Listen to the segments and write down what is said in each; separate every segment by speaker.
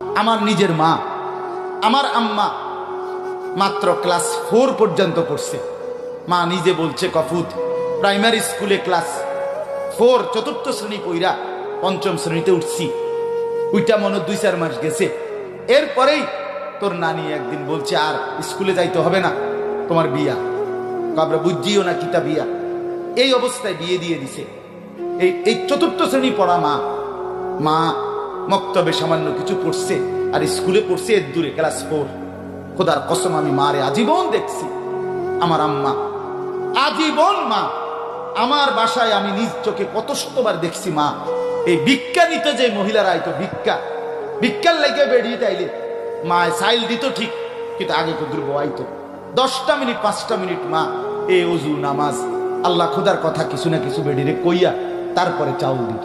Speaker 1: আমার নিজের মা, আমার আম্মা মাত্র ক্লাস 4 পর্যন্ত পড়ছে। মা নিজে বলছে কফুত প্রাইমারি স্কুলে ক্লাস 4 চতুর্থ শ্রেণী পইরা পঞ্চম শ্রেণীতে উঠছি। ওইটা মনে 2-4 মাস গেছে। এরপরেই তোর নানি একদিন বলছে আর স্কুলে যাইতে হবে না, তোমার বিয়া। আমরা বুঝিও না কিতা বিয়া। এই অবস্থায় বিয়ে দিয়ে দিছে। এই চতুর্থ শ্রেণী পড়া মা মক্তবে সামান্য কিছু পড়ছে আর স্কুলে পড়ছে এর দূরে ক্লাস 4। খোদার কসম আমি মারে আজীবন দেখছি। আমার আম্মা আজীবন মা আমার বাসায় আমি নিজ চোখে কত শতবার দেখছি। মা এই ভিক্ষা নিতে যে মহিলারা আইতো ভিক্ষার লেগে বেরিয়ে তাইলে মা সাইল দিত ঠিক, কিন্তু আগে কুদুর বয়াইতো 10টা মিনিট 5টা মিনিট মা এই ওযু নামাজ আল্লাহ খোদার কথা কিছু না কিছু বেডিরে কইয়া তারপরে চাউল দিত।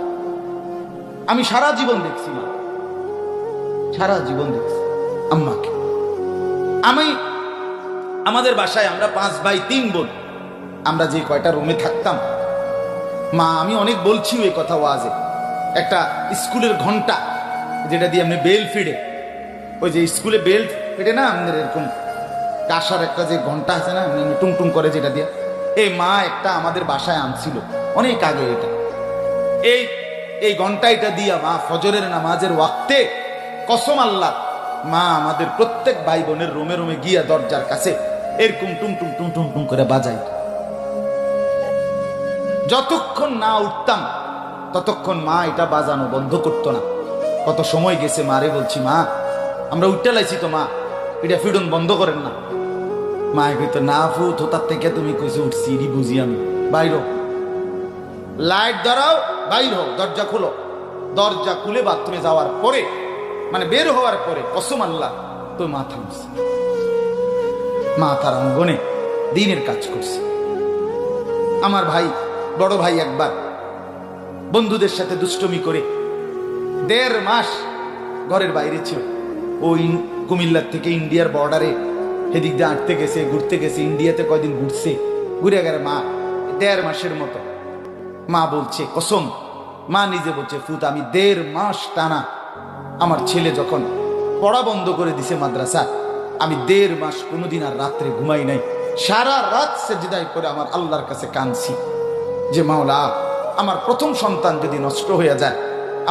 Speaker 1: আমি সারা জীবন দেখছি মা, সারা জীবন দেখছি আম্মাকে। আমাদের বাসায় আমরা 5 ভাই 3 বোন। আমরা যে কয়টা রুমে থাকতাম মা, আমি অনেক বলছি এই কথা ওয়াজে, একটা স্কুলের ঘন্টা যেটা দিয়ে আপনি বেল ফিডে, ওই যে স্কুলে বেল ফিডে না আমাদের এরকম কাঁসার একটা যে ঘন্টা আছে না টুং টুং করে যেটা দিয়ে, এই মা একটা আমাদের বাসায় আনছিল অনেক আগে। এই ঘন্টা এটা দিয়া মা ফজরের নামাজের ওয়াক্তে কসম আল্লাহ মা আমাদের প্রত্যেক ভাই বোনের রুমে রুমে গিয়া দরজার কাছে এরকম টুং টুং টুং টুং টুং করে বাজাই। যতক্ষণ না উঠতাম ততক্ষণ মা এটা বাজানো বন্ধ করতো না। কত সময় গেছে মারে বলছি মা আমরা উঠতে লাইছি তো মা, এটা ফিডন বন্ধ করেন না। মা কইতো না ফুত হোতার থেকে তুমি কইছে উঠছি রি বুঝি আমি, বাইর লাইট ধরাও, বাইর হোক, দরজা খুলো। দরজা খুলে বাথরুমে যাওয়ার পরে মানে বের হওয়ার পরে কসম আল্লাহ তো মা থামছে। মা তার অঙ্গনে দিনের কাজ করছে। আমার ভাই বড় ভাই একবার বন্ধুদের সাথে দুষ্টমি করে 1.5 মাস ঘরের বাইরে ছিল। ওই কুমিল্লার থেকে ইন্ডিয়ার বর্ডারে সেদিক দিয়ে আঁটতে গেছে, ঘুরতে গেছে, ইন্ডিয়াতে কয়দিন ঘুরছে, ঘুরে গেলে মা 1.5 মাসের মতো। মা বলছে কসম, মা নিজে বলছে ফুত আমি 1.5 মাস টানা, আমার ছেলে যখন পড়া বন্ধ করে দিছে মাদ্রাসা, আমি 1.5 মাস কোনোদিন আর রাত্রে ঘুমাই নাই। সারা রাত সেজদায় করে আমার আল্লাহর কাছে কাঁদছি যে মাওলা আমার প্রথম সন্তান যদি নষ্ট হয়ে যায়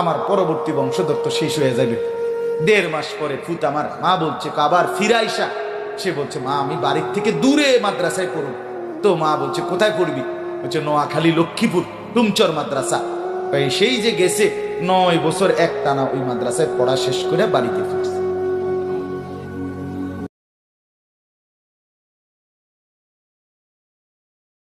Speaker 1: আমার পরবর্তী বংশধর তো শেষ হয়ে যাবে। 1.5 মাস পরে ফুত আমার মা বলছে আবার ফিরাইসা, সে বলছে মা আমি বাড়ির থেকে দূরে মাদ্রাসায় পড়ব। তো মা বলছে কোথায় পড়বি? বলছে নোয়াখালী লক্ষ্মীপুর টুমচর মাদ্রাসা। সেই যে গেছে 9 বছর এক টানা ওই মাদ্রাসায় পড়া শেষ করে বাড়িতে ফিরছে।